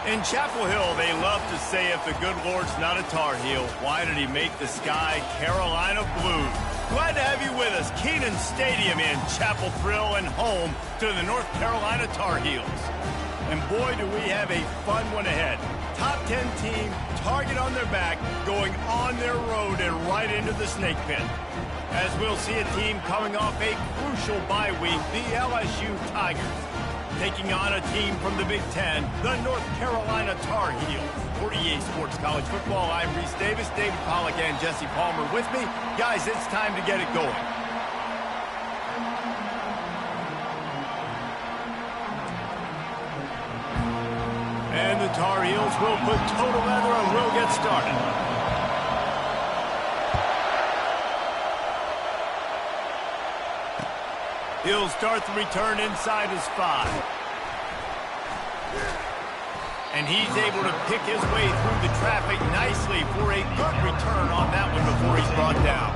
In Chapel Hill, they love to say if the good Lord's not a Tar Heel, why did he make the sky Carolina blue? Glad to have you with us. Kenan Stadium in Chapel Thrill and home to the North Carolina Tar Heels. And boy, do we have a fun one ahead. Top 10 team, target on their back, going on their road and right into the snake pit. As we'll see a team coming off a crucial bye week, the LSU Tigers, taking on a team from the Big Ten, the North Carolina Tar Heels. For EA Sports College Football, I'm Reese Davis, David Pollack, and Jesse Palmer with me. Guys, it's time to get it going. And the Tar Heels will put total leather and we'll get started. He'll start the return inside his 5. And he's able to pick his way through the traffic nicely for a good return on that one before he's brought down.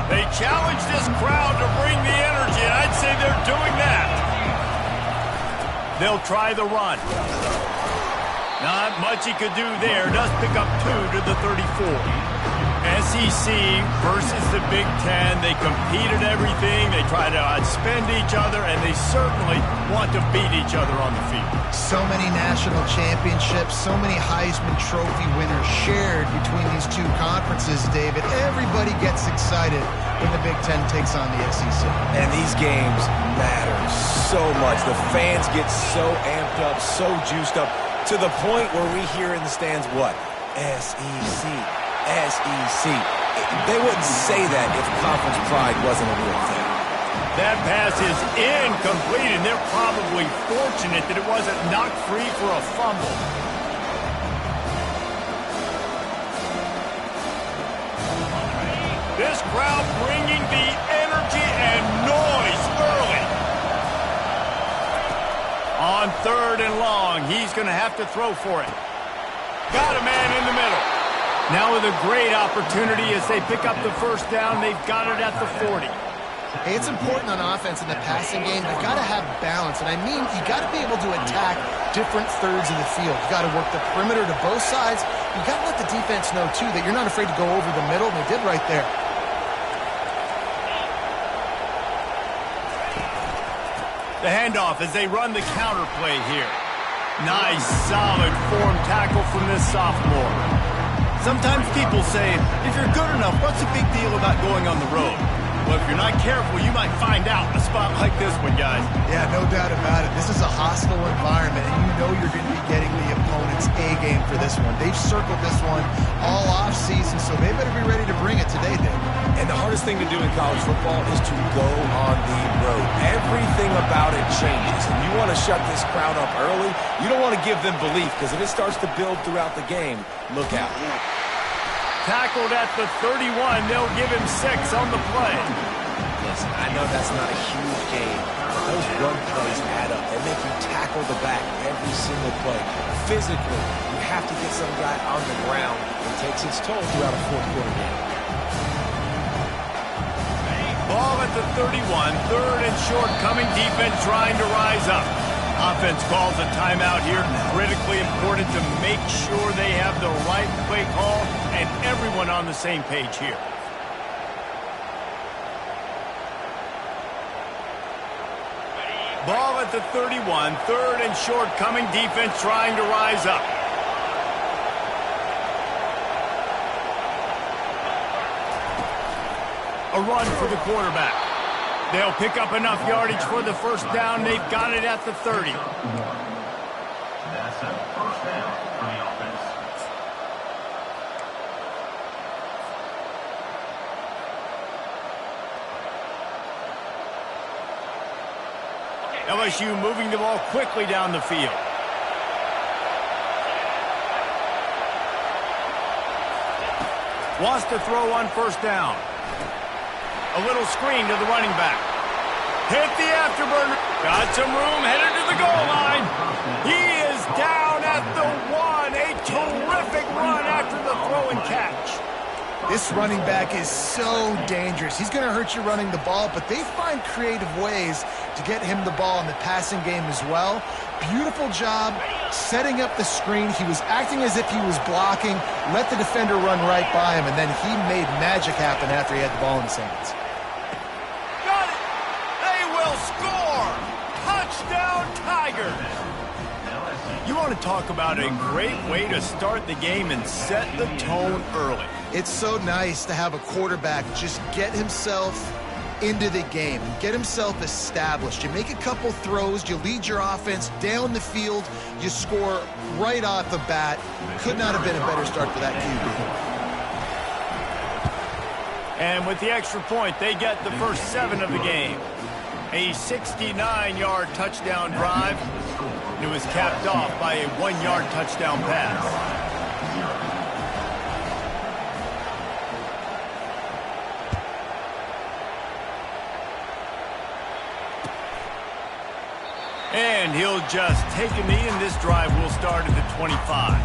They challenge this crowd to bring the energy, and I'd say they're doing that. They'll try the run. Not much he could do there. Does pick up 2 to the 34. SEC versus the Big Ten. They compete at everything. They try to outspend each other, and they certainly want to beat each other on the field. So many national championships, so many Heisman Trophy winners shared between these two conferences, David. Everybody gets excited when the Big Ten takes on the SEC. And these games matter so much. The fans get so amped up, so juiced up, to the point where we hear in the stands, what? SEC. SEC. They wouldn't say that if conference pride wasn't a real thing. That pass is incomplete, and they're probably fortunate that it wasn't knocked free for a fumble. This crowd bringing the energy and noise early. On 3rd and long, he's going to have to throw for it. Got a man in the middle. Now with a great opportunity as they pick up the first down. They've got it at the 40. Hey, it's important on offense in the passing game. You've got to have balance, and I mean you got to be able to attack different thirds of the field. You've got to work the perimeter to both sides. You've got to let the defense know, too, that you're not afraid to go over the middle, and they did right there. The handoff as they run the counter play here. Nice, solid form tackle from this sophomore. Sometimes people say, if you're good enough, what's the big deal about going on the road? Well, if you're not careful, you might find out in a spot like this one, guys. Yeah, no doubt about it. This is a hostile environment, and you know you're going to be getting the opponent's A-game for this one. They've circled this one all off-season, so they better be ready to bring it today, Dave. And the hardest thing to do in college football is to go on the road. Everything about it changes, and you want to shut this crowd up early. You don't want to give them belief, because if it starts to build throughout the game, look out. Tackled at the 31. They'll give him 6 on the play. Listen, I know that's not a huge game, but those run plays add up. They make you tackle the back every single play. Physically, you have to get some guy on the ground. It takes its toll throughout a fourth-quarter game. Ball at the 31. 3rd and short, coming defense trying to rise up. Offense calls a timeout here. Critically important to make sure they have the right play call and everyone on the same page here. Ball at the 31. 3rd and short, coming defense trying to rise up. A run for the quarterback. They'll pick up enough yardage for the first down. They've got it at the 30. That's a first down for the offense. LSU moving the ball quickly down the field. Wants to throw on first down. A little screen to the running back. Hit the afterburner. Got some room, headed to the goal line. He is down at the 1. A terrific run after the throw and catch. This running back is so dangerous. He's going to hurt you running the ball, but they find creative ways to get him the ball in the passing game as well. Beautiful job setting up the screen. He was acting as if he was blocking, let the defender run right by him, and then he made magic happen after he had the ball in his hands. Got it! They will score! Touchdown, Tigers! You want to talk about a great way to start the game and set the tone early. It's so nice to have a quarterback just get himself into the game and get himself established. You make a couple throws, you lead your offense down the field, you score right off the bat. Could not have been a better start for that QB. And with the extra point, they get the first 7 of the game. A 69-yard touchdown drive. It was capped off by a 1-yard touchdown pass. And he'll just take a knee, and this drive will start at the 25.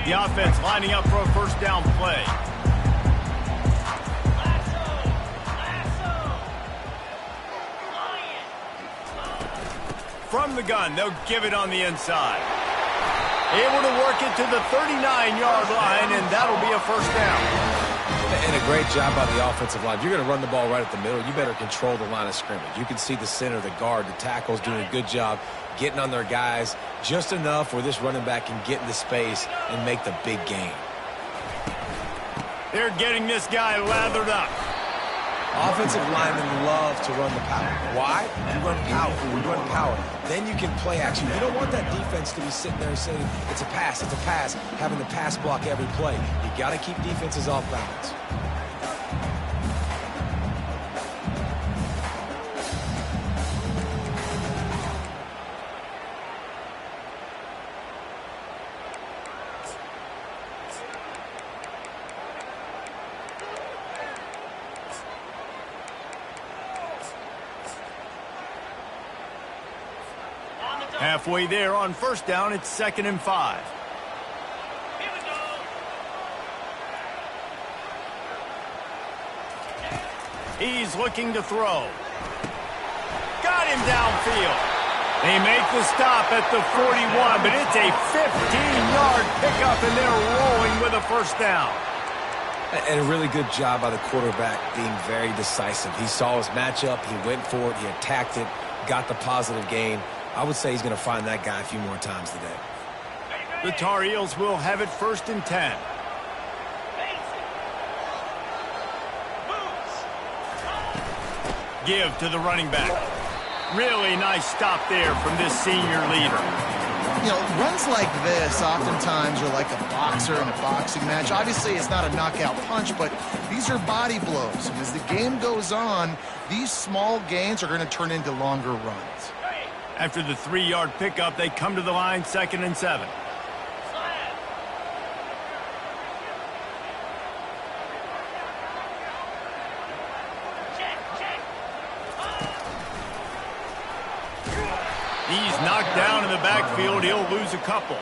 The offense lining up for a first down play. From the gun, they'll give it on the inside. Able to work it to the 39-yard line, and that'll be a first down. And a great job by the offensive line. If you're going to run the ball right at the middle, you better control the line of scrimmage. You can see the center, the guard, the tackles doing a good job getting on their guys just enough where this running back can get into space and make the big game. They're getting this guy lathered up. Offensive linemen love to run the power. Why? You run power. You run power. Then you can play action. You don't want that defense to be sitting there saying, it's a pass, having to pass block every play. You got to keep defenses off balance. Halfway there on first down, it's 2nd and 5. Here we go. He's looking to throw. Got him downfield. They make the stop at the 41, but it's a 15-yard pickup, and they're rolling with a first down. And a really good job by the quarterback being very decisive. He saw his matchup, he went for it, he attacked it, got the positive gain. I would say he's going to find that guy a few more times today. The Tar Heels will have it 1st and 10. Give to the running back. Really nice stop there from this senior leader. You know, runs like this oftentimes are like a boxer in a boxing match. Obviously, it's not a knockout punch, but these are body blows. And as the game goes on, these small gains are going to turn into longer runs. After the 3-yard pickup, they come to the line 2nd and 7. He's knocked down in the backfield. He'll lose a couple.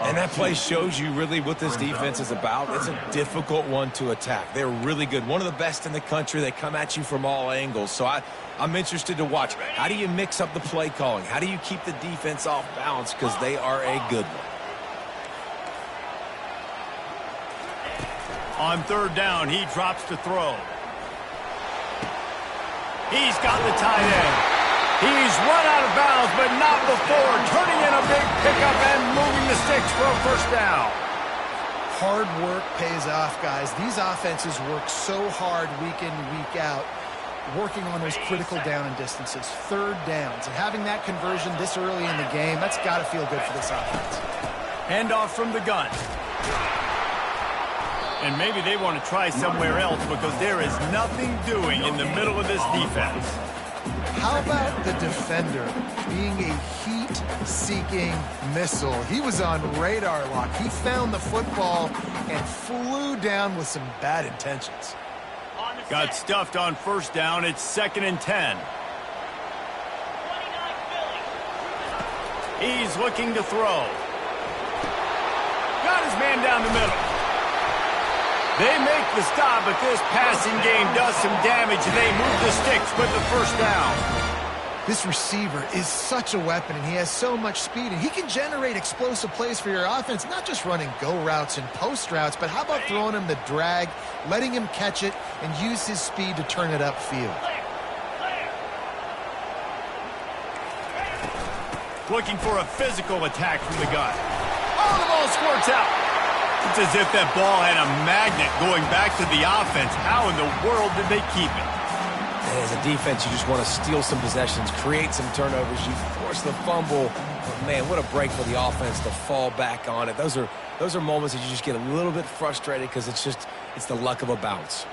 And that play shows you really what this defense is about. It's a difficult one to attack. They're really good. One of the best in the country. They come at you from all angles. So I'm interested to watch. How do you mix up the play calling? How do you keep the defense off balance? Because they are a good one. On 3rd down, he drops to throw. He's got the tight end. He's run out of bounds, but not before turning in a big pickup and moving the sticks for a first down. Hard work pays off, guys. These offenses work so hard week in, week out, working on those critical down and distances, 3rd downs. And having that conversion this early in the game, that's got to feel good for this offense. Handoff from the gun. And maybe they want to try somewhere else because there is nothing doing in the middle of this defense. How about the defender being a heat-seeking missile? He was on radar lock. He found the football and flew down with some bad intentions. Got stuffed on first down. It's 2nd and 10. He's looking to throw. Got his man down the middle. They make the stop, but this passing game does some damage, and they move the sticks with the first down. This receiver is such a weapon, and he has so much speed, and he can generate explosive plays for your offense, not just running go routes and post routes, but how about throwing him the drag, letting him catch it, and use his speed to turn it upfield. Looking for a physical attack from the gun. Oh, the ball squirts out. It's as if that ball had a magnet going back to the offense. How in the world did they keep it? As a defense, you just want to steal some possessions, create some turnovers. You force the fumble. But man, what a break for the offense to fall back on it. Those are moments that you just get a little bit frustrated because it's the luck of a bounce.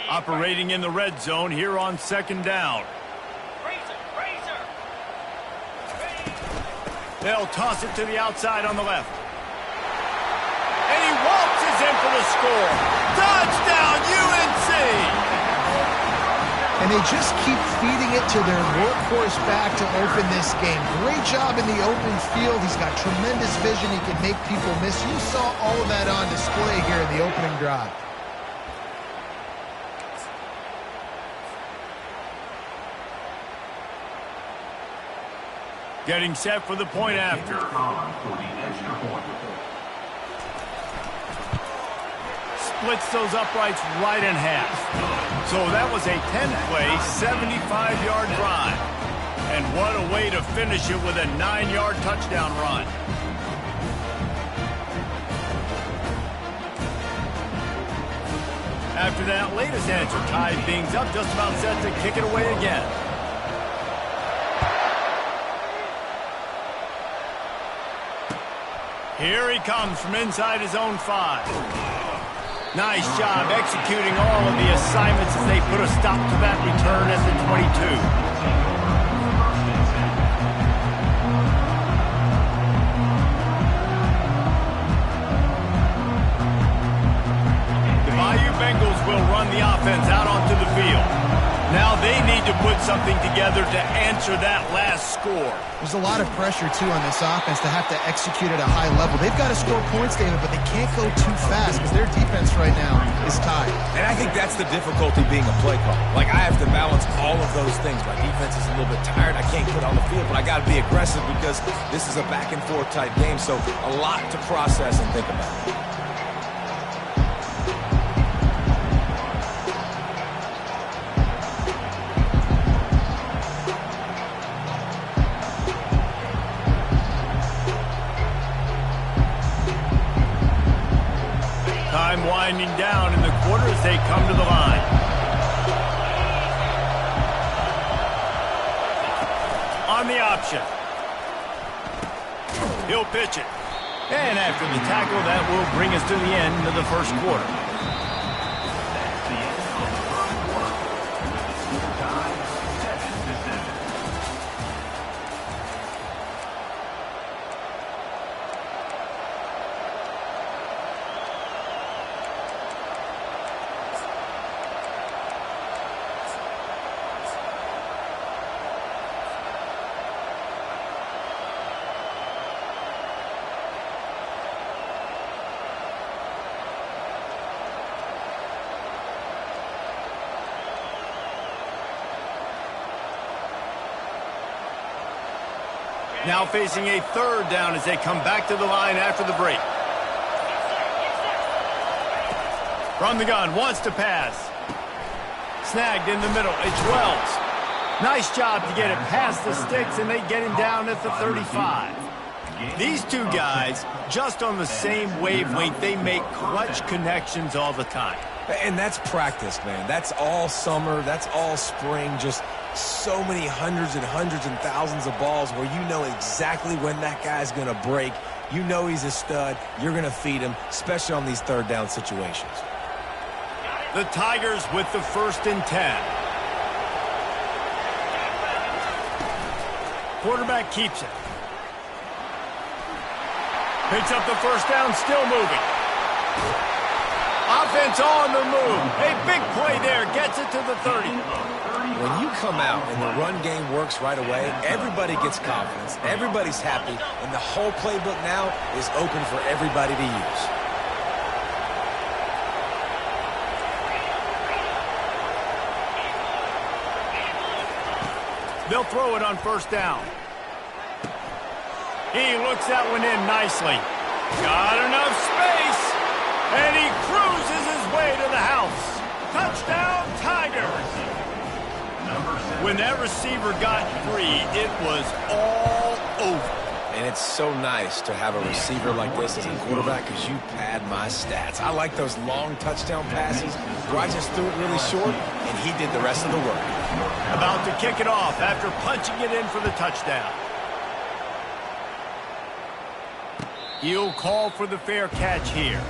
Operating in the red zone here on 2nd down. They'll toss it to the outside on the left. And he waltzes in for the score. Touchdown, UNC! And they just keep feeding it to their workhorse back to open this game. Great job in the open field. He's got tremendous vision. He can make people miss. You saw all of that on display here in the opening drive. Getting set for the point after. Splits those uprights right in half. So that was a 10-play, 75-yard drive. And what a way to finish it with a 9-yard touchdown run. After that latest answer tied things up, just about set to kick it away again. Here he comes from inside his own 5. Nice job executing all of the assignments as they put a stop to that return at the 22. The Bayou Bengals will run the offense out onto the field. Now they need to put something together to answer that last score. There's a lot of pressure, too, on this offense to have to execute at a high level. They've got to score points, David, but they can't go too fast because their defense right now is tied. And I think that's the difficulty being a play caller. Like, I have to balance all of those things. My defense is a little bit tired. I can't get on the field, but I got to be aggressive because this is a back-and-forth type game, so a lot to process and think about. Time winding down in the quarter as they come to the line. On the option. He'll pitch it. And after the tackle, that will bring us to the end of the first quarter. Now facing a 3rd down as they come back to the line after the break. From the gun, wants to pass. Snagged in the middle, it's Wells. Nice job to get it past the sticks, and they get him down at the 35. These two guys, just on the same wavelength, they make clutch connections all the time. And that's practice, man. That's all summer. That's all spring. Just so many hundreds and thousands of balls where you know exactly when that guy's going to break. You know he's a stud. You're going to feed him, especially on these third down situations. The Tigers with the 1st and 10. Quarterback keeps it. Picks up the 1st down, still moving. Offense on the move. A big play there. Gets it to the 30. When you come out and the run game works right away, everybody gets confidence. Everybody's happy. And the whole playbook now is open for everybody to use. They'll throw it on 1st down. He looks that one in nicely. Got enough space. And he cruises his way to the house. Touchdown, Tigers. When that receiver got free, it was all over. And it's so nice to have a receiver like this as a quarterback because you pad my stats. I like those long touchdown passes where I just threw it really short, and he did the rest of the work. About to kick it off after punching it in for the touchdown. He'll call for the fair catch here.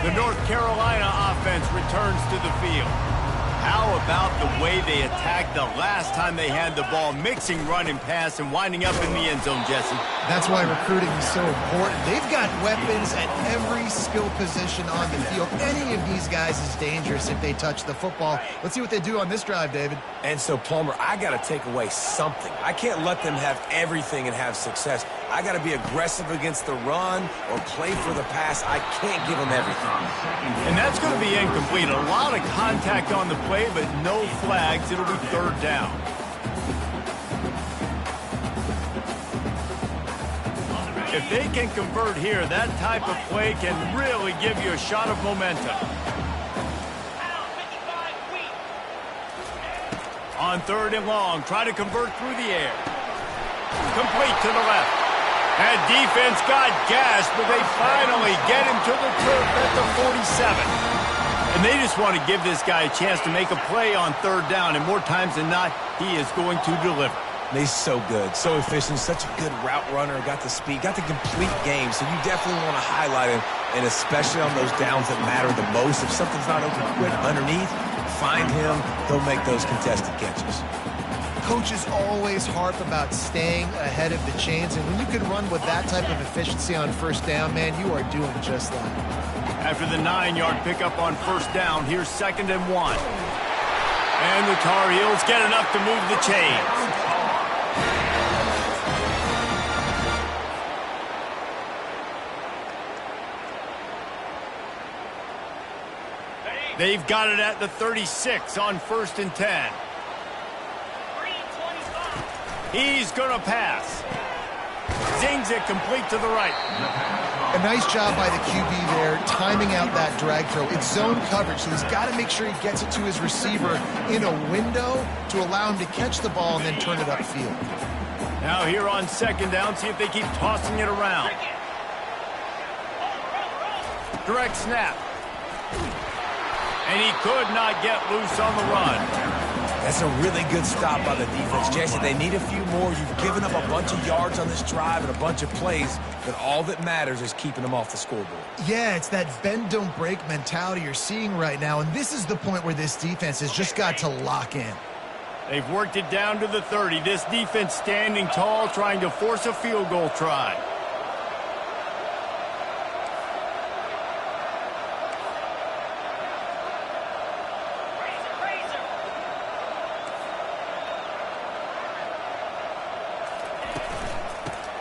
The North Carolina offense returns to the field. How about the way they attacked the last time they had the ball, mixing run and pass and winding up in the end zone, Jesse? That's why recruiting is so important. They've got weapons at every skill position on the field. Any of these guys is dangerous if they touch the football. Let's see what they do on this drive, David. And so, Palmer, I got to take away something. I can't let them have everything and have success. I got to be aggressive against the run or play for the pass. I can't give them everything. And that's going to be incomplete. A lot of contact on the play, but no flags. It'll be 3rd down. If they can convert here, that type of play can really give you a shot of momentum. On 3rd and long, try to convert through the air. Complete to the left. And defense got gashed, but they finally get him to the turf at the 47. And they just want to give this guy a chance to make a play on 3rd down, and more times than not, he is going to deliver. He's so good, so efficient, such a good route runner, got the speed, got the complete game, so you definitely want to highlight him, and especially on those downs that matter the most. If something's not open quick underneath, find him, he'll make those contested catches. Coaches always harp about staying ahead of the chains, and when you can run with that type of efficiency on 1st down, man, you are doing just that. After the 9-yard pickup on 1st down, here's 2nd and 1. And the Tar Heels get enough to move the chains. They've got it at the 36 on 1st and 10. He's going to pass. Zings it complete to the right. A nice job by the QB there, timing out that drag throw. It's zone coverage, so he's got to make sure he gets it to his receiver in a window to allow him to catch the ball and then turn it upfield. Now here on 2nd down, see if they keep tossing it around. Direct snap. And he could not get loose on the run. That's a really good stop by the defense. Jesse, they need a few more. You've given up a bunch of yards on this drive and a bunch of plays, but all that matters is keeping them off the scoreboard. Yeah, it's that bend, don't break mentality you're seeing right now, and this is the point where this defense has just got to lock in. They've worked it down to the 30. This defense standing tall, trying to force a field goal try.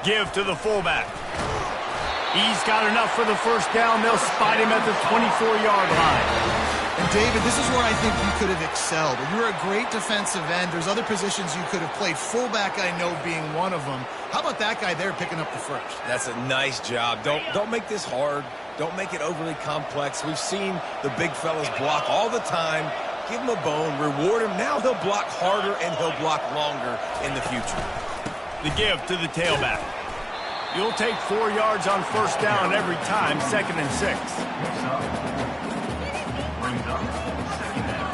Give to the fullback. He's got enough for the 1st down. They'll spot him at the 24-yard line. And David, this is where I think you could have excelled. You're a great defensive end. There's other positions you could have played. Fullback, I know, being one of them. How about that guy there picking up the first? That's a nice job. Don't make this hard. Don't make it overly complex. We've seen the big fellas block all the time. Give him a bone, reward him. Now he'll block harder and he'll block longer in the future. The give to the tailback. You'll take 4 yards on first down every time, 2nd and 6. Next up, brings up second down.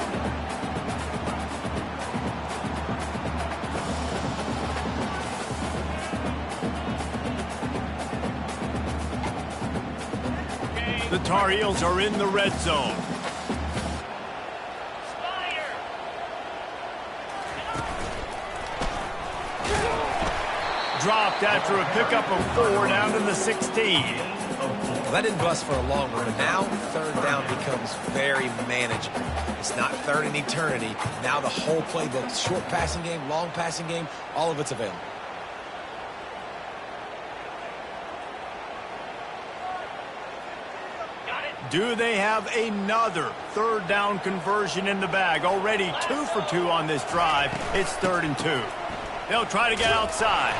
The Tar Heels are in the red zone. Dropped after a pickup of 4 down to the 16. Well, that didn't bust for a long run. Now, third down becomes very manageable. It's not third in eternity. Now the whole playbook, short passing game, long passing game, all of it's available. Do they have another third down conversion in the bag? Already 2 for 2 on this drive. It's 3rd and 2. They'll try to get outside.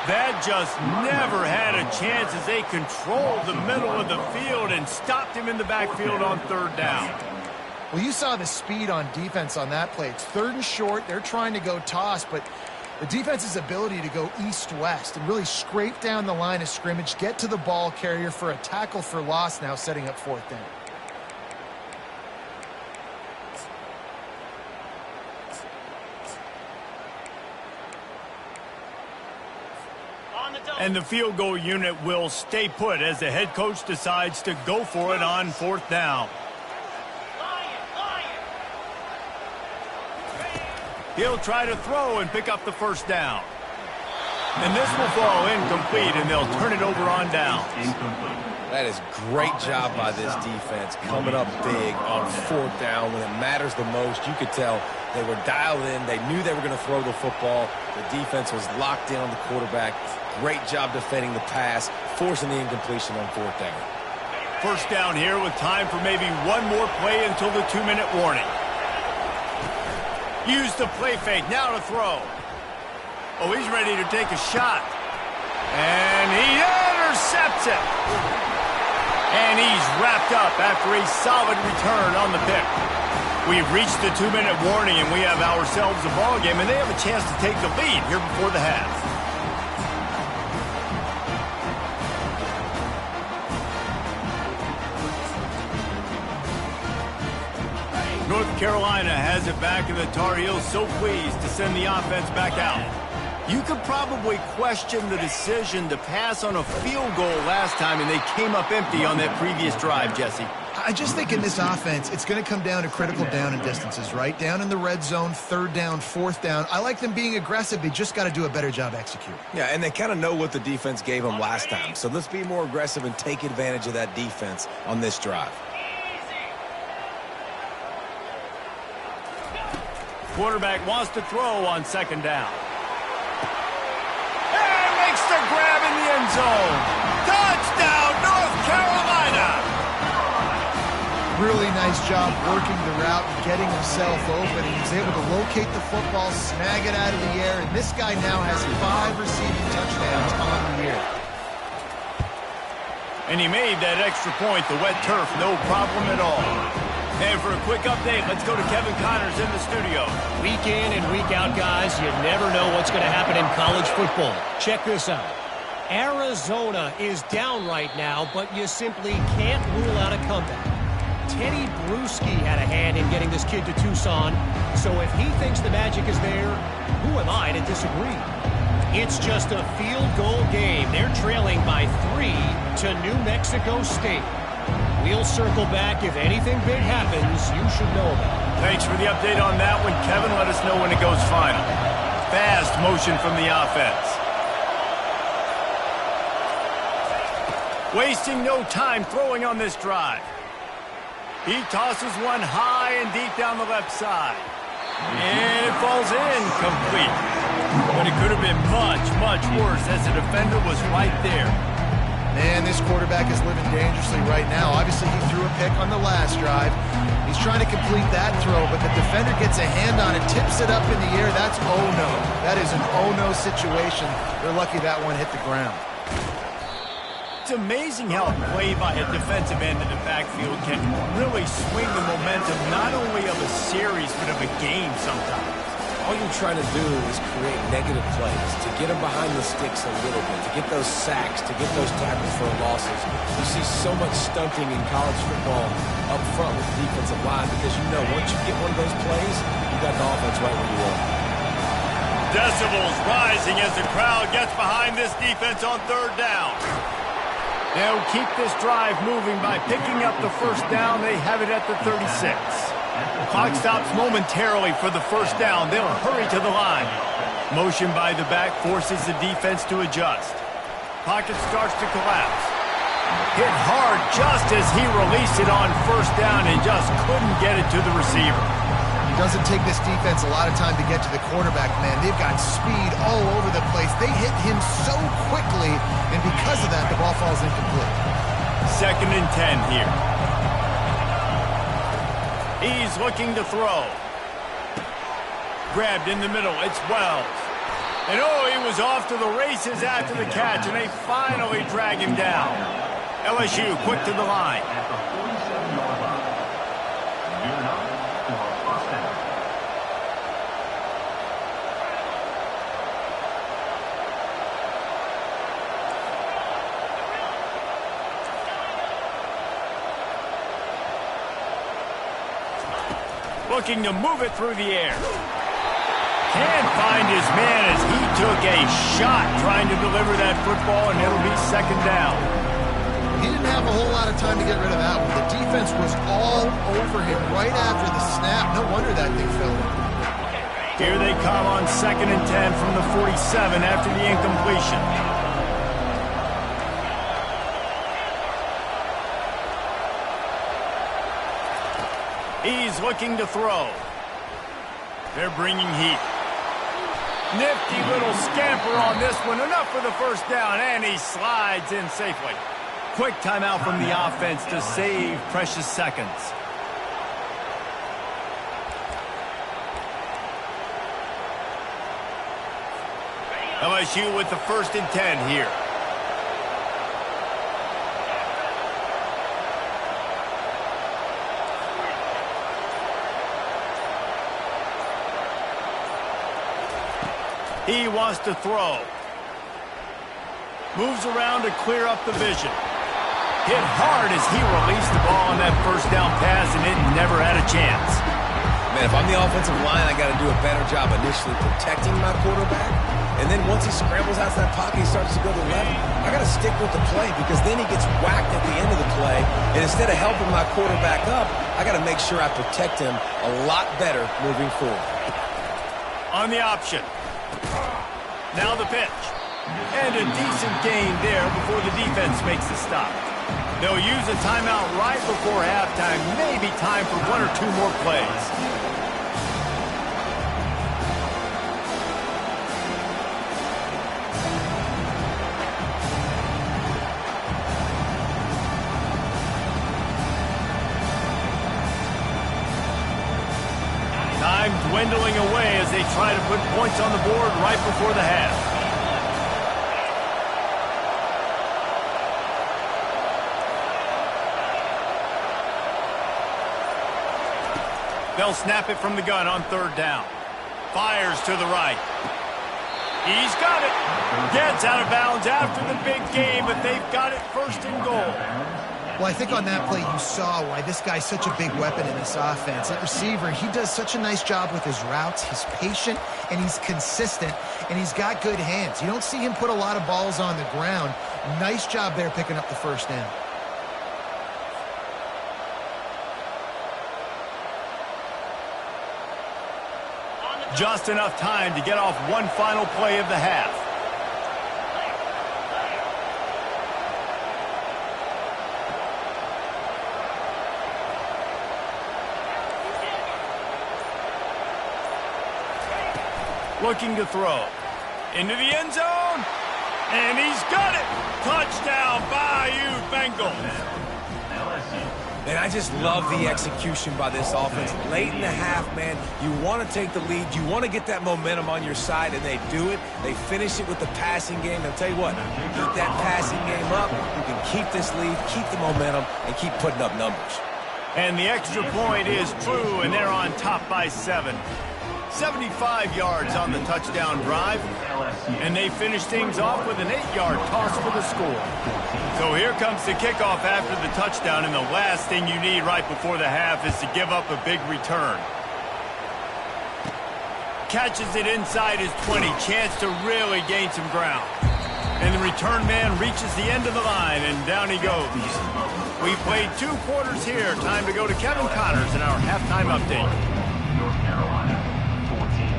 That just never had a chance as they controlled the middle of the field and stopped him in the backfield on 3rd down. Well, you saw the speed on defense on that play. It's 3rd and short. They're trying to go toss, but the defense's ability to go east-west and really scrape down the line of scrimmage, get to the ball carrier for a tackle for loss now, setting up 4th down. And the field goal unit will stay put as the head coach decides to go for it on 4th down. He'll try to throw and pick up the first down. And this will fall incomplete, and they'll turn it over on down. That is great job by this defense, coming up big on 4th down when it matters the most. You could tell they were dialed in. They knew they were going to throw the football. The defense was locked in on the quarterback. Great job defending the pass, forcing the incompletion on 4th down. First down here with time for maybe one more play until the 2-minute warning. Use the play fake, now to throw. Oh, he's ready to take a shot. And he intercepts it. And he's wrapped up after a solid return on the pick. We've reached the 2-minute warning, and we have ourselves a ball game, and they have a chance to take the lead here before the half. North Carolina has it back, and the Tar Heels so pleased to send the offense back out. You could probably question the decision to pass on a field goal last time, and they came up empty on that previous drive, Jesse. I just think in this offense, it's going to come down to critical down and distances, right? Down in the red zone, 3rd down, 4th down. I like them being aggressive. They just got to do a better job executing. Yeah, and they kind of know what the defense gave them last time. So let's be more aggressive and take advantage of that defense on this drive. Quarterback wants to throw on 2nd down. And makes the grab in the end zone. Touchdown, North Carolina! Really nice job working the route and getting himself open. He was able to locate the football, snag it out of the air, and this guy now has 5 receiving touchdowns on the year. And he made that extra point, the wet turf, no problem at all. And for a quick update, let's go to Kevin Connors in the studio. Week in and week out, guys, you never know what's going to happen in college football. Check this out. Arizona is down right now, but you simply can't rule out a comeback. Teddy Bruschi had a hand in getting this kid to Tucson, so if he thinks the magic is there, who am I to disagree? It's just a field goal game. They're trailing by 3 to New Mexico State. We'll circle back. If anything big happens, you should know about it. Thanks for the update on that one, Kevin. Let us know when it goes final. Fast motion from the offense. Wasting no time throwing on this drive. He tosses one high and deep down the left side. And it falls incomplete. But it could have been much, much worse as the defender was right there. Man, this quarterback is living dangerously right now. Obviously, he threw a pick on the last drive. He's trying to complete that throw, but the defender gets a hand on it, tips it up in the air. That's oh-no. That is an oh-no situation. They're lucky that one hit the ground. It's amazing how a play by a defensive end in the backfield can really swing the momentum not only of a series, but of a game sometimes. All you're trying to do is create negative plays, to get them behind the sticks a little bit, to get those sacks, to get those tackles for losses. You see so much stunting in college football up front with the defensive line because you know once you get one of those plays, you got the offense right where you want it. Decibels rising as the crowd gets behind this defense on third down. They'll keep this drive moving by picking up the first down. They have it at the 36. The clock stops momentarily for the first down. They'll hurry to the line. Motion by the back forces the defense to adjust. Pocket starts to collapse. Hit hard just as he released it on first down and just couldn't get it to the receiver. It doesn't take this defense a lot of time to get to the quarterback, man. They've got speed all over the place. They hit him so quickly, and because of that, the ball falls incomplete. 2nd and 10 here. He's looking to throw. Grabbed in the middle. It's Wells. And oh, he was off to the races after the catch, and they finally drag him down. LSU quick to the line. At the 47-yard line. Gearing up for a first down. Looking to move it through the air. Can't find his man as he took a shot trying to deliver that football, and it'll be 2nd down. He didn't have a whole lot of time to get rid of that one. The defense was all over him right after the snap. No wonder that thing fell in. Here they come on 2nd and 10 from the 47 after the incompletion. He's looking to throw. They're bringing heat. Nifty little scamper on this one. Enough for the first down, and he slides in safely. Quick timeout from the offense to save precious seconds. LSU with the 1st and 10 here. He wants to throw. Moves around to clear up the vision. Hit hard as he released the ball on that first down pass, and it never had a chance. Man, if I'm the offensive line, I got to do a better job initially protecting my quarterback. And then once he scrambles out of that pocket, he starts to go to the left. I got to stick with the play because then he gets whacked at the end of the play. And instead of helping my quarterback up, I got to make sure I protect him a lot better moving forward. On the option. Now the pitch. And a decent gain there before the defense makes the stop. They'll use a timeout right before halftime. Maybe time for 1 or 2 more plays. Time dwindling away as they try to put points on the board right before the half. They'll snap it from the gun on 3rd down. Fires to the right. He's got it. Gets out of bounds after the big game, but they've got it 1st and goal. Well, I think on that play you saw why this guy's such a big weapon in this offense. At receiver, he does such a nice job with his routes. He's patient, and he's consistent, and he's got good hands. You don't see him put a lot of balls on the ground. Nice job there picking up the first down. Just enough time to get off one final play of the half. Looking to throw. Into the end zone. And he's got it! Touchdown, Bayou Bengals! LSU. And I just love the execution by this offense. Late in the half, man, you want to take the lead. You want to get that momentum on your side, and they do it. They finish it with the passing game. I'll tell you what, keep that passing game up. You can keep this lead, keep the momentum, and keep putting up numbers. And the extra point is true, and they're on top by 7. 75 yards on the touchdown drive, and they finish things off with an 8-yard toss for the score. So here comes the kickoff after the touchdown, and the last thing you need right before the half is to give up a big return. Catches it inside his 20, chance to really gain some ground. And the return man reaches the end of the line, and down he goes. We played 2 quarters here. Time to go to Kevin Connors in our halftime update. North Carolina, 14.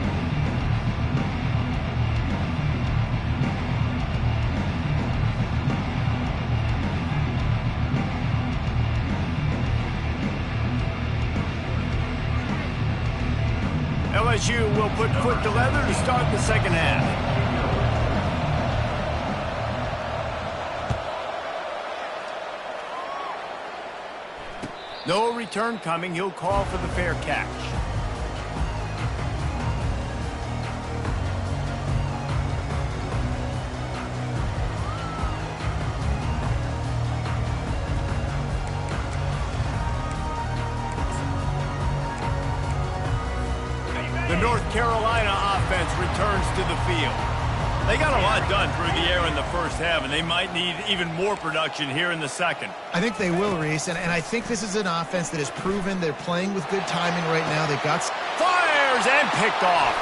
LSU will put foot to leather to start the second half. No return coming. He'll call for the fair catch. The North Carolina offense returns to the field. They got a lot done through the air in the first half, and they might need even more production here in the second. I think they will, Reese, and I think this is an offense that has proven they're playing with good timing right now. They've got... Fires and picked off.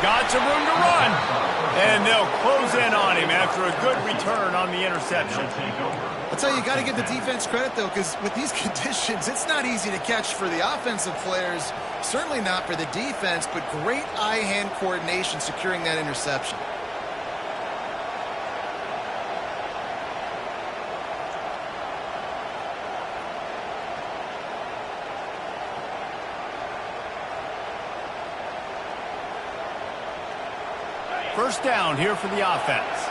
Got some room to run. And they'll close in on him after a good return on the interception. I'll tell you, you got to give the defense credit, though, because with these conditions, it's not easy to catch for the offensive players. Certainly not for the defense, but great eye-hand coordination securing that interception. First down here for the offense.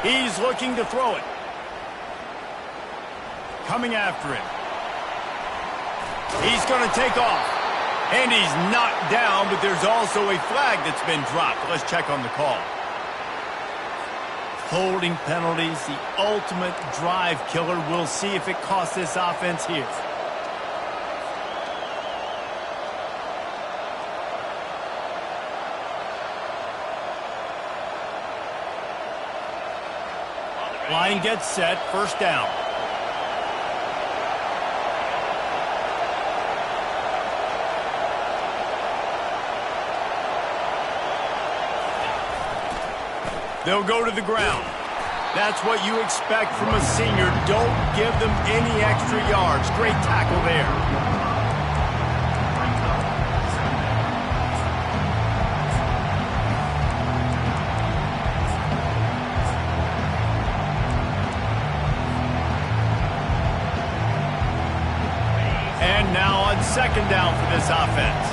He's looking to throw it. Coming after him. He's going to take off. And he's knocked down, but there's also a flag that's been dropped. Let's check on the call. Holding penalties, the ultimate drive killer. We'll see if it costs this offense here. Line gets set, first down. They'll go to the ground. That's what you expect from a senior. Don't give them any extra yards. Great tackle there. And now on second down for this offense.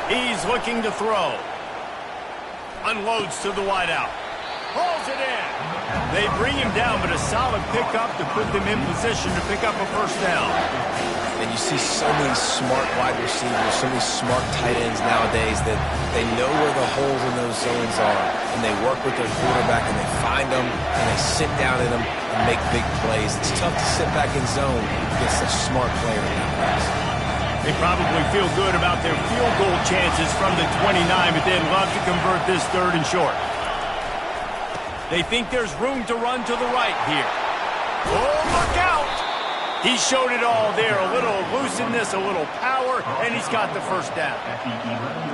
He's looking to throw. Unloads to the wideout. Pulls it in. They bring him down, but a solid pickup to put them in position to pick up a first down. And you see so many smart wide receivers, so many smart tight ends nowadays that they know where the holes in those zones are, and they work with their quarterback, and they find them, and they sit down in them and make big plays. It's tough to sit back in zone against such smart players nowadays. They probably feel good about their field goal chances from the 29, but they'd love to convert this third and short. They think there's room to run to the right here. Oh, look out! He showed it all there. A little looseness, a little power, and he's got the first down.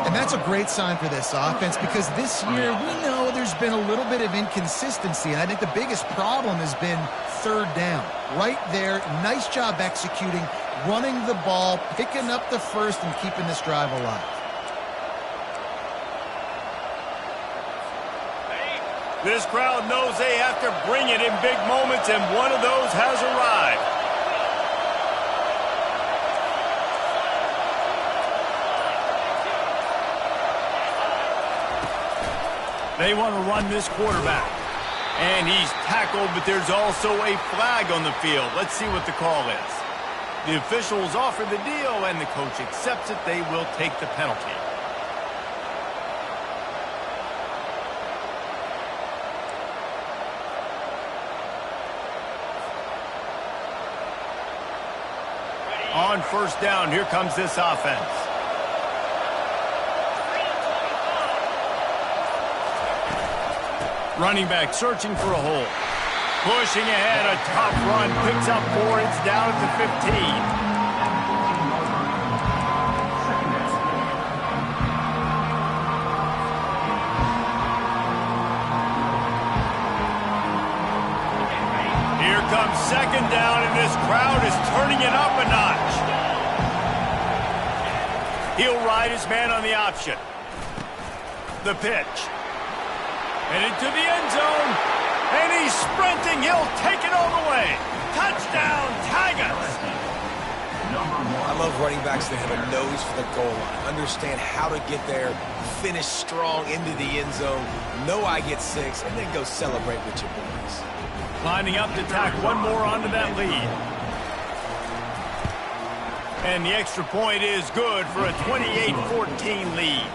And that's a great sign for this offense because this year we know there's been a little bit of inconsistency, and I think the biggest problem has been third down. Right there, nice job executing, running the ball, picking up the first, and keeping this drive alive. This crowd knows they have to bring it in big moments, and one of those has arrived. They want to run this quarterback. And he's tackled, but there's also a flag on the field. Let's see what the call is. The officials offer the deal, and the coach accepts it. They will take the penalty. On first down, here comes this offense. Running back searching for a hole. Pushing ahead, a tough run, picks up 4, it's down at the 15. Here comes second down, and this crowd is turning it up a notch. He'll ride his man on the option. The pitch. And into the end zone. And he's sprinting. He'll take it all the way. Touchdown, Tigers. I love running backs that have a nose for the goal line. Understand how to get there, finish strong into the end zone, know I get 6, and then go celebrate with your boys. Lining up to tack one more onto that lead. And the extra point is good for a 28-14 lead.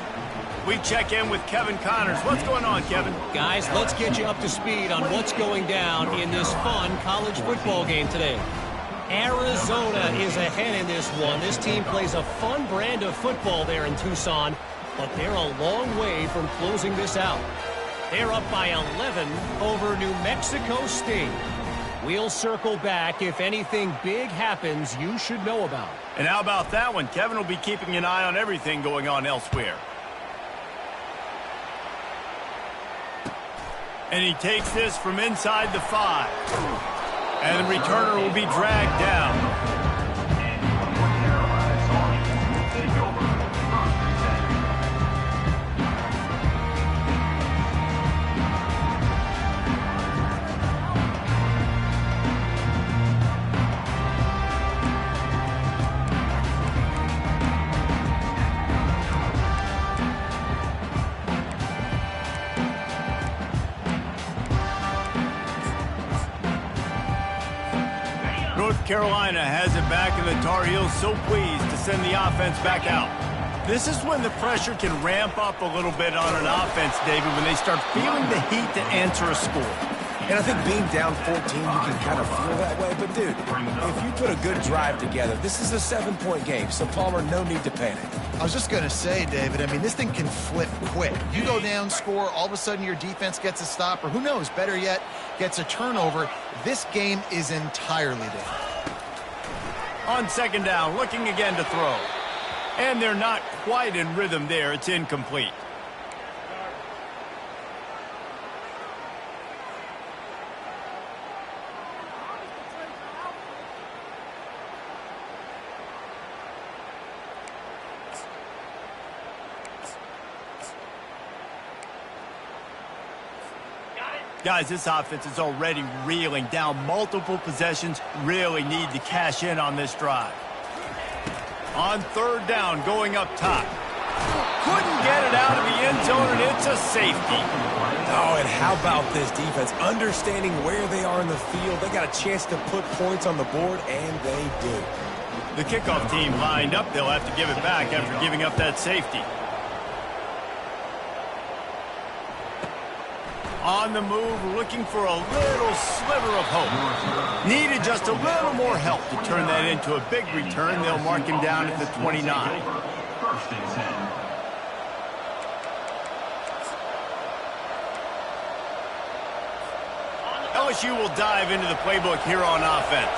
We check in with Kevin Connors. What's going on, Kevin? Guys, let's get you up to speed on what's going down in this fun college football game today. Arizona is ahead in this one. This team plays a fun brand of football there in Tucson, but they're a long way from closing this out. They're up by 11 over New Mexico State. We'll circle back if anything big happens you should know about. And how about that one? Kevin will be keeping an eye on everything going on elsewhere. And he takes this from inside the 5. And the returner will be dragged down. North Carolina has it back, and the Tar Heels so pleased to send the offense back out. This is when the pressure can ramp up a little bit on an offense, David, when they start feeling the heat to answer a score. And I think being down 14, you can kind of feel that way. But, dude, if you put a good drive together, this is a 7-point game. So, Palmer, no need to panic. I was just going to say, David, I mean, this thing can flip quick. You go down, score, all of a sudden your defense gets a stop, or who knows, better yet, gets a turnover. This game is entirely different. On second down, looking again to throw. And they're not quite in rhythm there. It's incomplete. Guys, this offense is already reeling down multiple possessions. Really need to cash in on this drive. On third down, going up top. Couldn't get it out of the end zone, and it's a safety. Oh, and how about this defense? Understanding where they are in the field. They got a chance to put points on the board, and they do. The kickoff team lined up. They'll have to give it back after giving up that safety. On the move, looking for a little sliver of hope. Needed just a little more help to turn that into a big return. They'll mark him down at the 29. First and 10. LSU will dive into the playbook here on offense.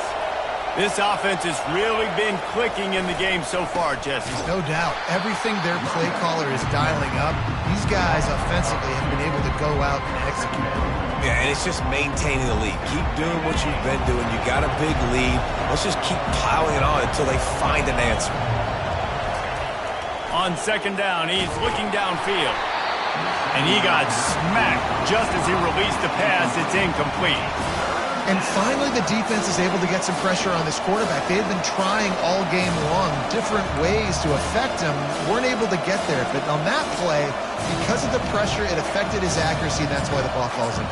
This offense has really been clicking in the game so far, Jesse. No doubt. Everything their play caller is dialing up, these guys offensively have been able to go out and execute. Yeah, and it's just maintaining the lead. Keep doing what you've been doing. You got a big lead. Let's just keep piling it on until they find an answer. On second down, he's looking downfield. And he got smacked just as he released the pass. It's incomplete. And finally, the defense is able to get some pressure on this quarterback. They had been trying all game long different ways to affect him. Weren't able to get there. But on that play, because of the pressure, it affected his accuracy, and that's why the ball falls in.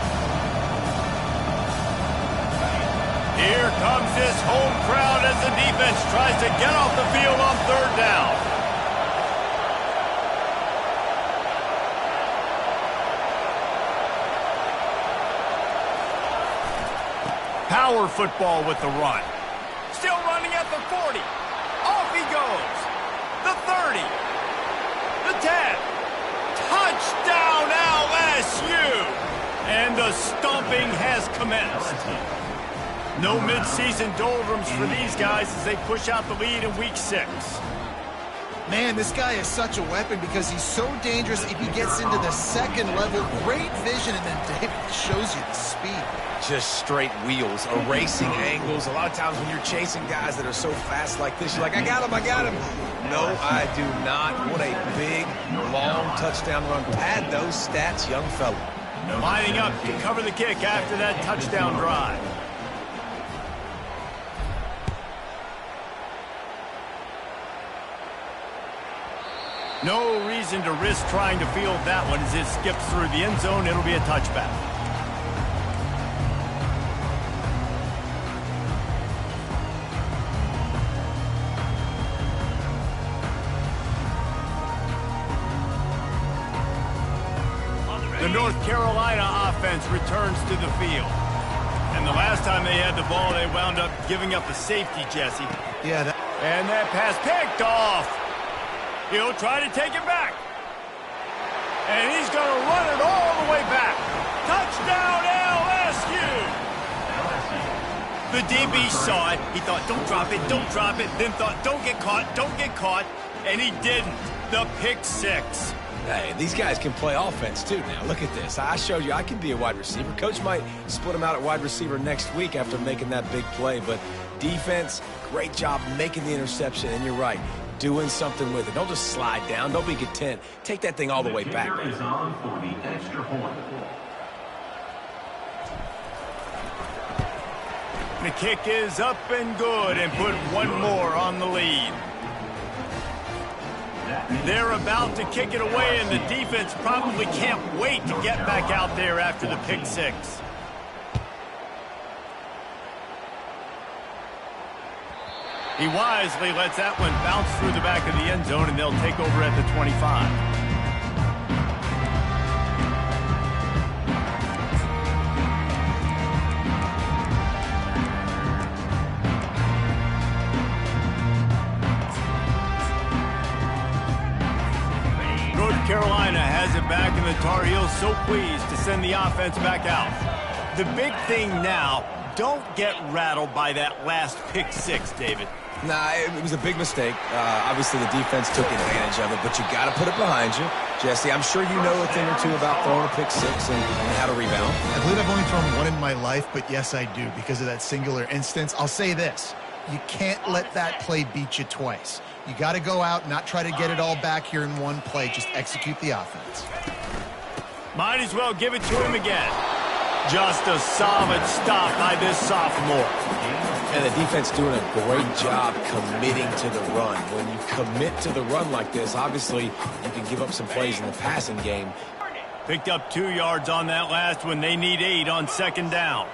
Here comes this home crowd as the defense tries to get off the field on third down. Power football with the run. Still running at the 40. Off he goes. The 30. The 10. Touchdown LSU! And the stomping has commenced. No midseason doldrums for these guys as they push out the lead in Week 6. Man, this guy is such a weapon because he's so dangerous if he gets into the second level. Great vision, and then David shows you the speed. Just straight wheels, erasing angles. A lot of times when you're chasing guys that are so fast like this, you're like, I got him, I got him. No, I do not. What a big, long touchdown run. Pad those stats, young fella. Lining up to cover the kick after that touchdown drive. No reason to risk trying to field that one as it skips through the end zone. It'll be a touchback. The North Carolina offense returns to the field. And the last time they had the ball, they wound up giving up a safety, Jesse. Yeah. And that pass picked off. He'll try to take it back. And he's going to run it all the way back. Touchdown, LSU! The DB saw it. He thought, don't drop it, don't drop it. Then thought, don't get caught, don't get caught. And he didn't. The pick six. Hey, these guys can play offense, too, now. Look at this. I showed you I can be a wide receiver. Coach might split him out at wide receiver next week after making that big play. But defense, great job making the interception. And you're right, doing something with it. Don't just slide down. Don't be content. Take that thing all the way back. The kicker is on for the extra point. The kick is up and good and put one more on the lead. They're about to kick it away, and the defense probably can't wait to get back out there after the pick six. He wisely lets that one bounce through the back of the end zone, and they'll take over at the 25. Carolina has it back, and the Tar Heels so pleased to send the offense back out. The big thing now, don't get rattled by that last pick six, David. Nah, it was a big mistake. Obviously, the defense took advantage of it, but you got to put it behind you. Jesse, I'm sure you know a thing or two about throwing a pick six and how to rebound. I believe I've only thrown one in my life, but yes, I do because of that singular instance. I'll say this. You can't let that play beat you twice. You got to go out and not try to get it all back here in one play. Just execute the offense. Might as well give it to him again. Just a solid stop by this sophomore. And the defense doing a great job committing to the run. When you commit to the run like this, obviously you can give up some plays in the passing game. Picked up 2 yards on that last one. They need 8 on second down.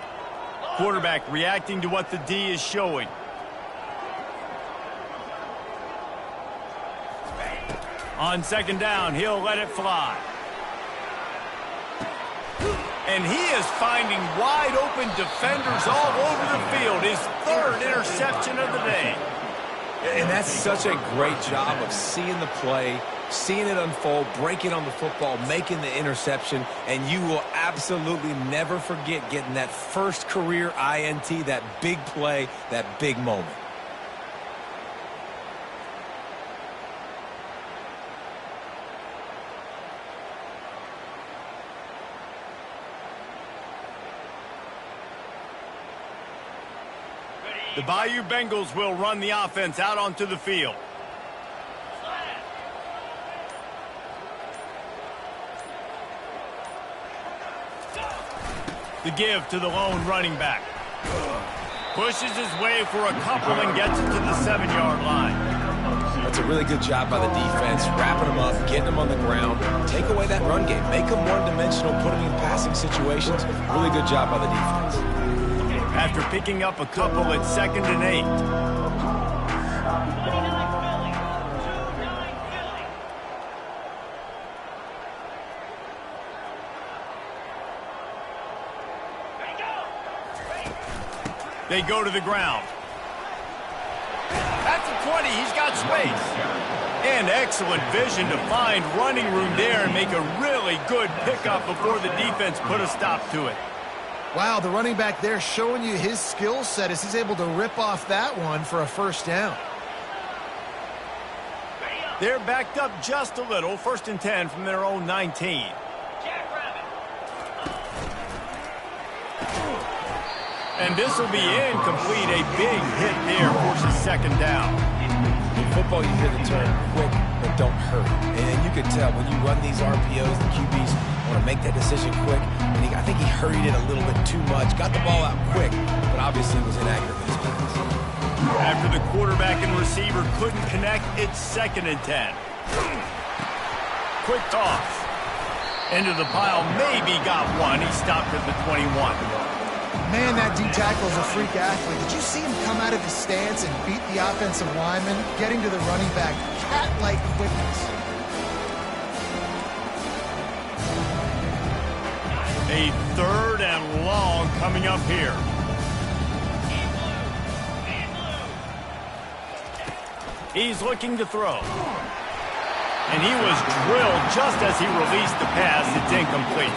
Quarterback reacting to what the D is showing. On second down, he'll let it fly. And he is finding wide-open defenders all over the field. His third interception of the day. And that's such a great job of seeing the play, seeing it unfold, breaking on the football, making the interception, and you will absolutely never forget getting that first career INT, that big play, that big moment. The Bayou Bengals will run the offense out onto the field. The give to the lone running back. Pushes his way for a couple and gets it to the 7-yard line. That's a really good job by the defense, wrapping them up, getting them on the ground. Take away that run game. Make them one-dimensional, put them in passing situations. Really good job by the defense. After picking up a couple at 2nd and 8. They go to the ground. At the 20, he's got space. And excellent vision to find running room there and make a really good pickup before the defense put a stop to it. Wow, the running back there showing you his skill set as he's able to rip off that one for a first down. They're backed up just a little. 1st and 10 from their own 19. And this will be incomplete. A big hit there forces 2nd down. In football, you hear the term quick but don't hurry. And you can tell when you run these RPOs, the QBs want to make that decision quick. And I think he hurried it a little bit too much. Got the ball out quick, but obviously was inaccurate with his pass. After the quarterback and receiver couldn't connect, it's 2nd and 10. Quick toss. Into the pile, maybe got one. He stopped at the 21. Man, that D-tackle is a freak athlete. Did you see him come out of his stance and beat the offensive lineman, getting to the running back? Cat-like quickness. A 3rd and long coming up here. He's looking to throw. And he was drilled just as he released the pass. It's incomplete.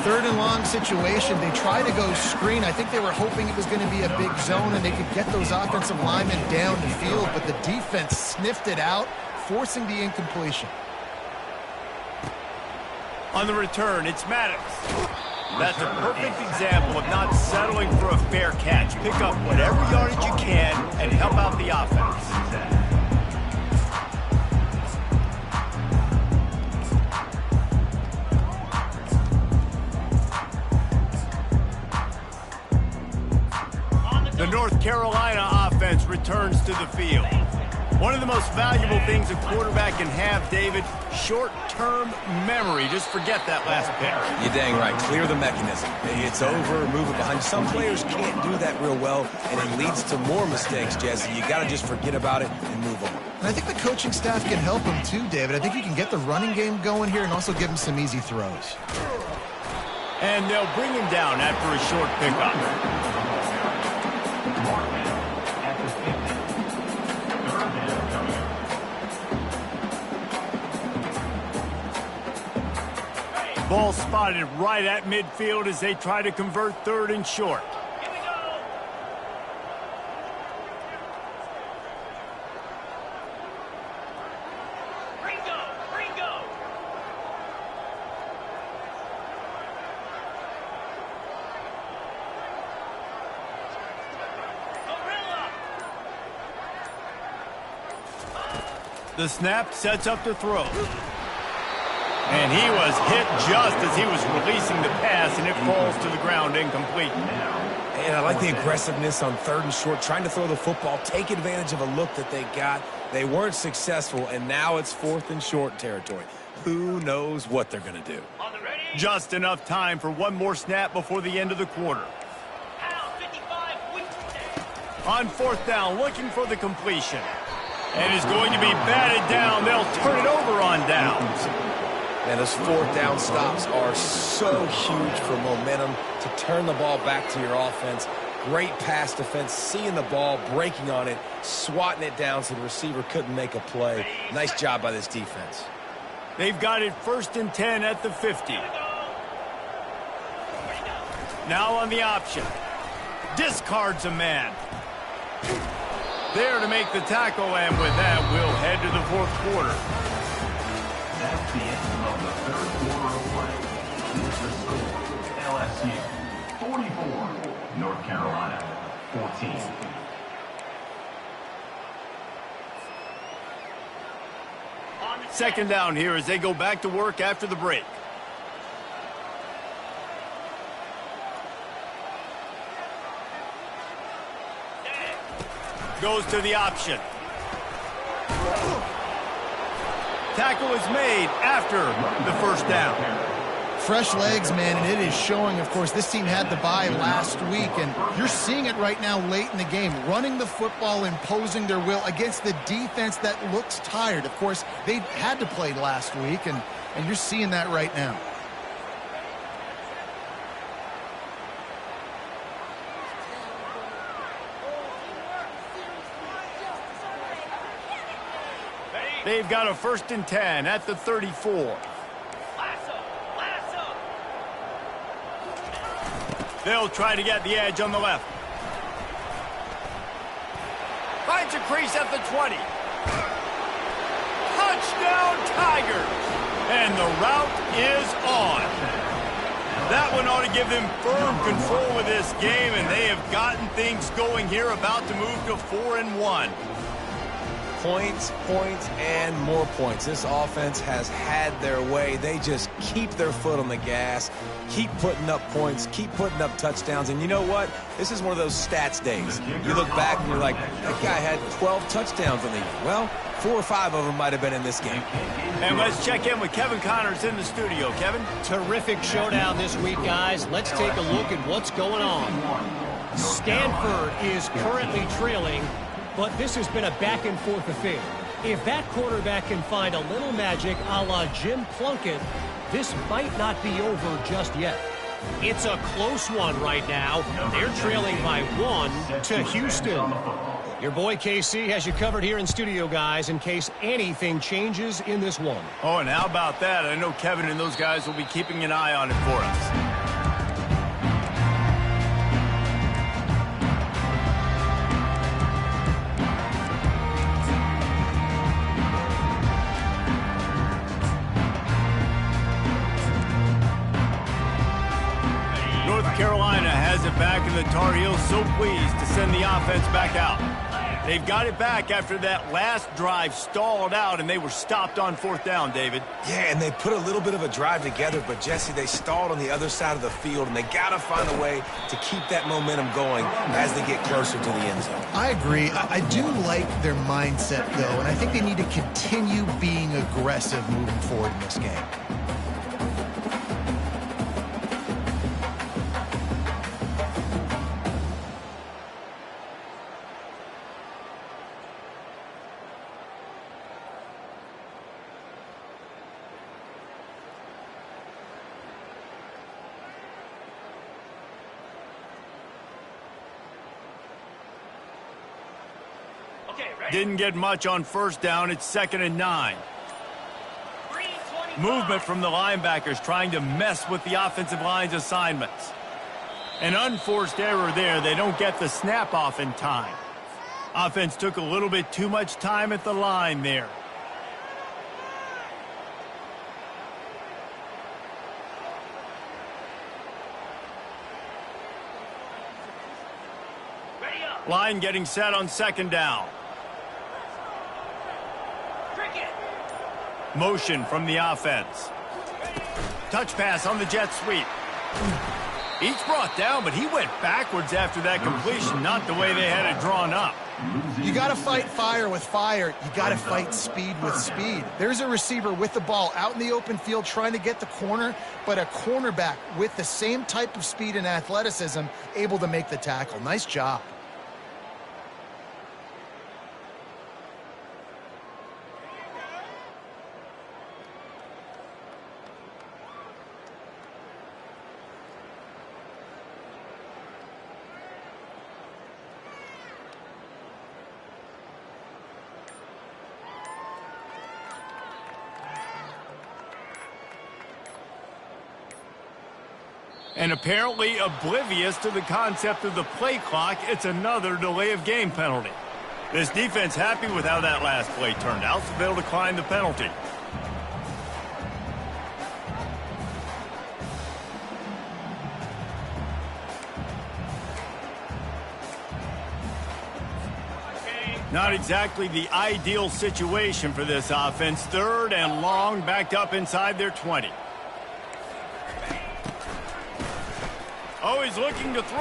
3rd and long situation. They tried to go screen. I think they were hoping it was going to be a big zone and they could get those offensive linemen down the field, but the defense sniffed it out, forcing the incompletion. On the return, it's Maddox. That's a perfect example of not settling for a fair catch. Pick up whatever yardage you can and help out the offense. The North Carolina offense returns to the field. One of the most valuable things a quarterback can have, David, short-term memory. Just forget that last pitch. You're dang right. Clear the mechanism. It's over, move it behind. Some players can't do that real well, and it leads to more mistakes, Jesse. You got to just forget about it and move on. And I think the coaching staff can help him too, David. I think you can get the running game going here and also give him some easy throws. And they'll bring him down after a short pickup. Ball spotted right at midfield as they try to convert 3rd and short. Here we go. Ringo. The snap sets up the throw. And he was hit just as he was releasing the pass, and it falls to the ground incomplete. And I like the aggressiveness on 3rd and short, trying to throw the football, take advantage of a look that they got. They weren't successful, and now it's 4th and short territory. Who knows what they're going to do? Just enough time for one more snap before the end of the quarter. On 4th down, looking for the completion. And is going to be batted down. They'll turn it over on downs. Man, those 4th down stops are so huge for momentum to turn the ball back to your offense. Great pass defense, seeing the ball, breaking on it, swatting it down so the receiver couldn't make a play. Nice job by this defense. They've got it 1st and 10 at the 50. Now on the option. Discards a man. There to make the tackle, and with that, we'll head to the 4th quarter. That's the end of the 3rd quarter of play. Here's the score. LSU 44, North Carolina 14. Second down here as they go back to work after the break. Goes to the option. Tackle is made after the first down. Fresh legs, man, and it is showing, of course, this team had the bye last week, and you're seeing it right now late in the game, running the football, imposing their will against the defense that looks tired. Of course, they had to play last week, and you're seeing that right now. They've got a 1st and 10 at the 34. They'll try to get the edge on the left. Finds a crease at the 20. Touchdown, Tigers! And the route is on. That one ought to give them firm control of this game, and they have gotten things going here, about to move to 4-1. Points, points, and more points. This offense has had their way. They just keep their foot on the gas, keep putting up points, keep putting up touchdowns. And you know what? This is one of those stats days. You look back and you're like, that guy had 12 touchdowns on the year. Well, 4 or 5 of them might have been in this game. And let's check in with Kevin Connors in the studio. Kevin? Terrific showdown this week, guys. Let's take a look at what's going on. Stanford is currently trailing, but this has been a back-and-forth affair. If that quarterback can find a little magic a la Jim Plunkett, this might not be over just yet. It's a close one right now. They're trailing by 1 to Houston. Your boy KC has you covered here in studio, guys, in case anything changes in this one. Oh, and how about that? I know Kevin and those guys will be keeping an eye on it for us. Carolina has it back, and the Tar Heels so pleased to send the offense back out. They've got it back after that last drive stalled out, and they were stopped on 4th down, David. Yeah, and they put a little bit of a drive together, but, Jesse, they stalled on the other side of the field, and they got to find a way to keep that momentum going as they get closer to the end zone. I agree. I do like their mindset, though, and I think they need to continue being aggressive moving forward in this game. Didn't get much on 1st down. It's 2nd and 9. Movement from the linebackers trying to mess with the offensive line's assignments. An unforced error there. They don't get the snap off in time. Offense took a little bit too much time at the line there. Line getting set on 2nd down. Motion from the offense. Touch pass on the jet sweep. Each brought down, but he went backwards after that completion, not the way they had it drawn up. You got to fight fire with fire. You got to fight speed with speed. There's a receiver with the ball out in the open field trying to get the corner, but a cornerback with the same type of speed and athleticism able to make the tackle. Nice job. And apparently oblivious to the concept of the play clock, it's another delay of game penalty. This defense happy with how that last play turned out, so they'll decline the penalty. Not exactly the ideal situation for this offense. 3rd and long, backed up inside their 20. Oh, he's looking to throw.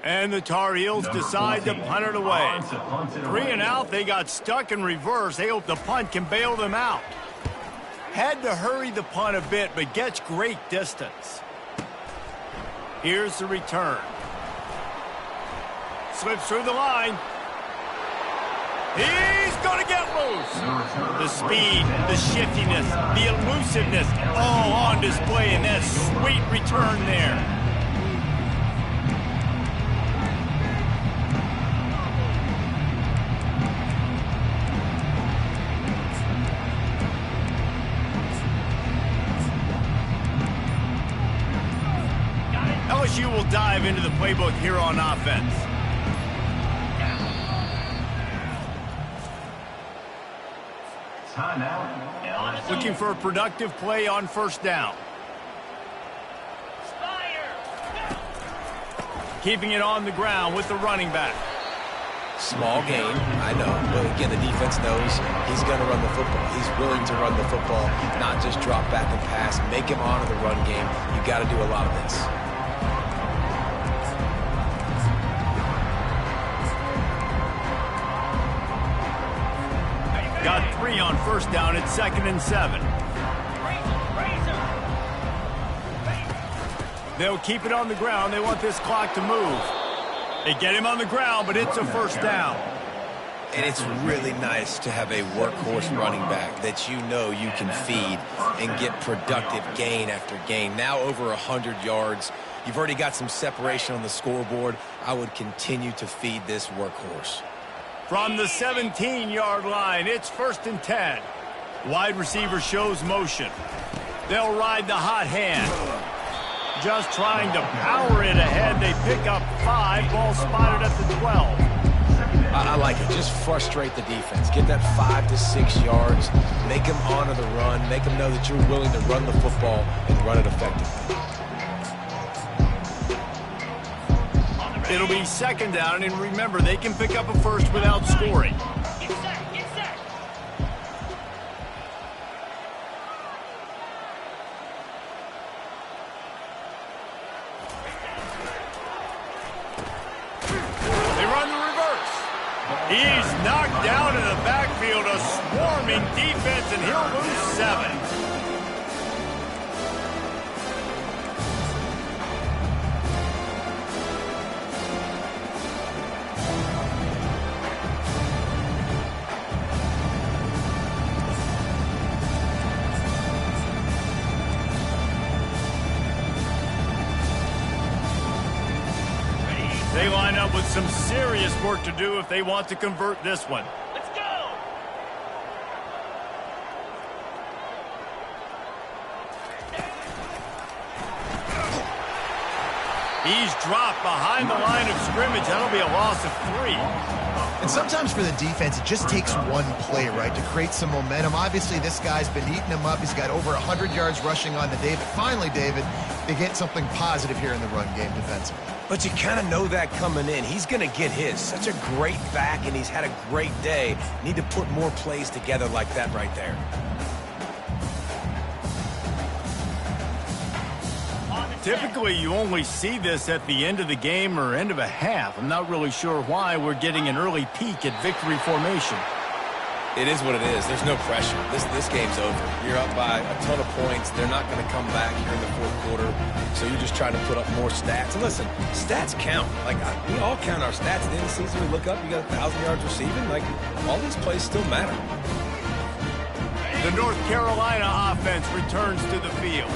And the Tar Heels decide to punt it away. 3 and out, they got stuck in reverse. They hope the punt can bail them out. Had to hurry the punt a bit, but gets great distance. Here's the return. Slips through the line. He's going to get loose. The speed, the shiftiness, the elusiveness, all on display in that sweet return there. LSU will dive into the playbook here on offense. Timeout. Looking for a productive play on first down. Keeping it on the ground with the running back. Small game, I know. But again, the defense knows he's going to run the football. He's willing to run the football, not just drop back and pass. Make him honor the run game. You got to do a lot of this. Got 3 on first down at 2nd and 7. They'll keep it on the ground. They want this clock to move. They get him on the ground, but it's a first down. And it's really nice to have a workhorse running back that you know you can feed and get productive gain after gain. Now over 100 yards. You've already got some separation on the scoreboard. I would continue to feed this workhorse. From the 17-yard line, it's 1st and 10. Wide receiver shows motion. They'll ride the hot hand. Just trying to power it ahead. They pick up 5. Ball spotted at the 12. I like it. Just frustrate the defense. Get that 5 to 6 yards. Make them honor the run. Make them know that you're willing to run the football and run it effectively. It'll be 2nd down, and remember, they can pick up a first without scoring. Get set. They run the reverse. He's knocked down in the backfield, a swarming defense, and he'll lose 7. They line up with some serious work to do if they want to convert this one. Let's go. He's dropped behind the line of scrimmage. That'll be a loss of 3. And sometimes for the defense, it just takes one play, right, to create some momentum. Obviously, this guy's been eating him up. He's got over 100 yards rushing on to David. Finally, David, they get something positive here in the run game defensively. But you kind of know that coming in. He's going to get his. Such a great back, and he's had a great day. Need to put more plays together like that right there. Typically, you only see this at the end of the game or end of a half. I'm not really sure why we're getting an early peek at victory formation. It is what it is. There's no pressure. This game's over. You're up by a ton of points. They're not going to come back here in the 4th quarter. So you're just trying to put up more stats. And listen, stats count. Like, we all count our stats. At the end of the season, we look up, you got 1,000 yards receiving. Like, all these plays still matter. The North Carolina offense returns to the field.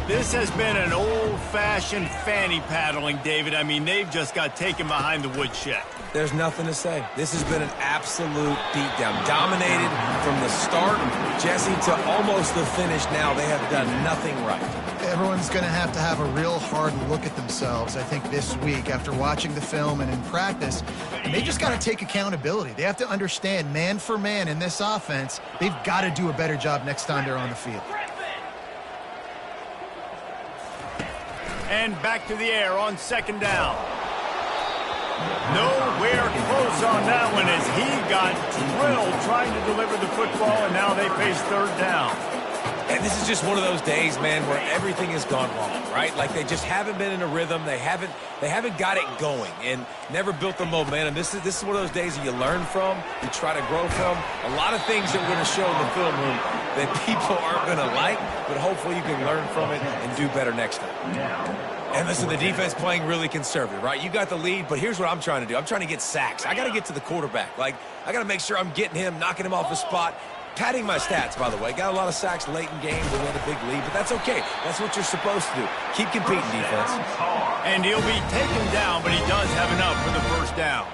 This has been an old-fashioned fanny paddling, David. I mean, they've just got taken behind the woodshed. There's nothing to say. This has been an absolute beatdown. Dominated from the start, Jesse, to almost the finish now. They have done nothing right. Everyone's going to have a real hard look at themselves, I think, this week after watching the film and in practice. And they just got to take accountability. They have to understand, man for man in this offense, they've got to do a better job next time they're on the field. And back to the air on 2nd down. Nowhere close on that one as he got drilled trying to deliver the football, and now they face 3rd down. And this is just one of those days, man, where everything has gone wrong, right? Like they just haven't been in a rhythm. They haven't got it going and never built the momentum. This is one of those days that you learn from, you try to grow from. A lot of things that we're going to show in the film room that people aren't going to like, but hopefully you can learn from it and do better next time. And listen, the defense playing really conservative, right? You got the lead, but here's what I'm trying to do. I'm trying to get sacks. I got to get to the quarterback. Like, I got to make sure I'm getting him, knocking him off his spot. Padding my stats, by the way. Got a lot of sacks late in games and we had a big lead, but that's okay. That's what you're supposed to do. Keep competing, defense. And he'll be taken down, but he does have enough for the first down.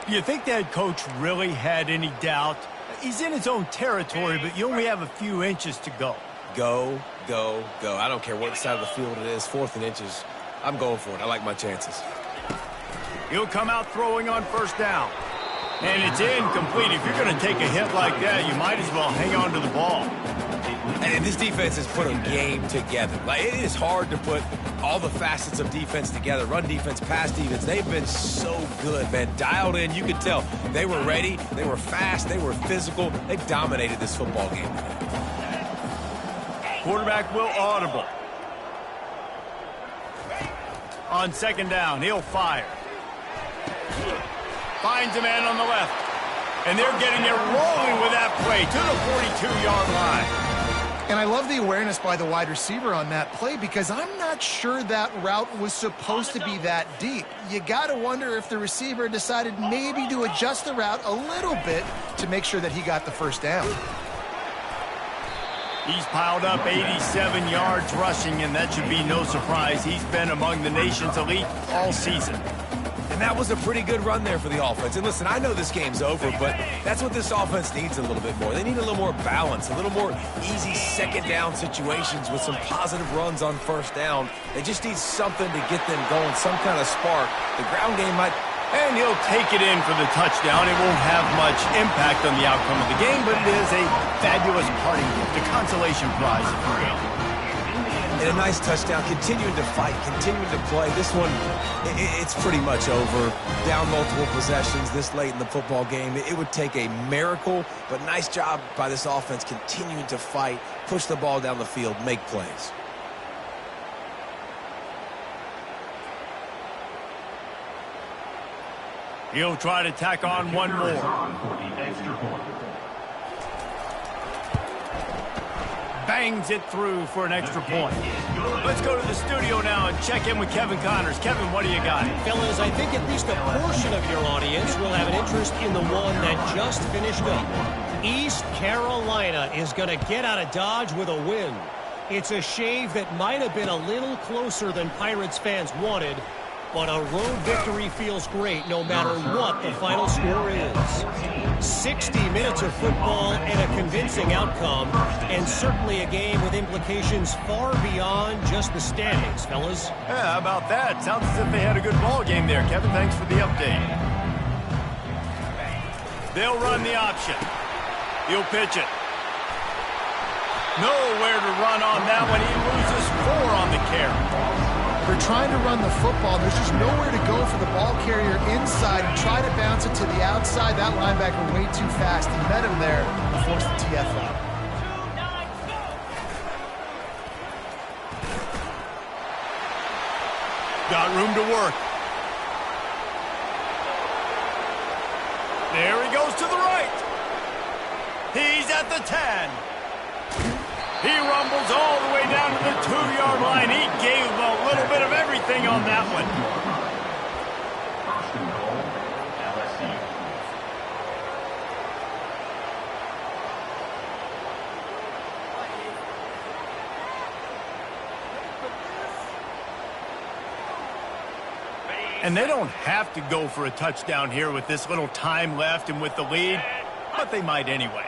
Do you think that coach really had any doubt? He's in his own territory, but you only have a few inches to go. Go, go, go. I don't care what side of the field it is, 4th and inches. I'm going for it. I like my chances. He'll come out throwing on first down. And it's incomplete. If you're going to take a hit like that, you might as well hang on to the ball. And this defense has put a game together. Like, it is hard to put all the facets of defense together. Run defense, pass defense. They've been so good, man. Dialed in. You could tell they were ready. They were fast. They were physical. They dominated this football game. Quarterback will audible. On second down, he'll fire. Finds a man on the left. And they're getting it rolling with that play to the 42-yard line. And I love the awareness by the wide receiver on that play because I'm not sure that route was supposed to be that deep. You got to wonder if the receiver decided maybe to adjust the route a little bit to make sure that he got the first down. He's piled up 87 yards rushing, and that should be no surprise. He's been among the nation's elite all season. And that was a pretty good run there for the offense. And listen, I know this game's over, but that's what this offense needs a little bit more. They need a little more balance, a little more easy second down situations with some positive runs on first down. They just need something to get them going, some kind of spark. The ground game might... And he'll take it in for the touchdown. It won't have much impact on the outcome of the game, but it is a fabulous parting gift, a consolation prize, if you will. And a nice touchdown, continuing to fight, continuing to play. This one, it's pretty much over. Down multiple possessions this late in the football game. It would take a miracle, but nice job by this offense continuing to fight, push the ball down the field, make plays. He'll try to tack on one more. Bangs it through for an extra point. Let's go to the studio now and check in with Kevin Connors. Kevin, what do you got? Fellas, I think at least a portion of your audience will have an interest in the one that just finished up. East Carolina is going to get out of Dodge with a win. It's a shave that might have been a little closer than Pirates fans wanted, but a road victory feels great no matter what the final score is. 60 minutes of football and a convincing outcome, and certainly a game with implications far beyond just the standings, fellas. Yeah, how about that? Sounds as if they had a good ball game there. Kevin, thanks for the update. They'll run the option. He'll pitch it. Nowhere to run on that one. He loses 4 on the carry. They're trying to run the football. There's just nowhere to go for the ball carrier inside and try to bounce it to the outside. That linebacker way too fast. He met him there and forced the TFL. Got room to work. There he goes to the right. He's at the 10. He rumbles all the way down to the 2-yard line. He gave him a little bit of everything on that one. First and goal, LSU. And they don't have to go for a touchdown here with this little time left and with the lead, but they might anyway.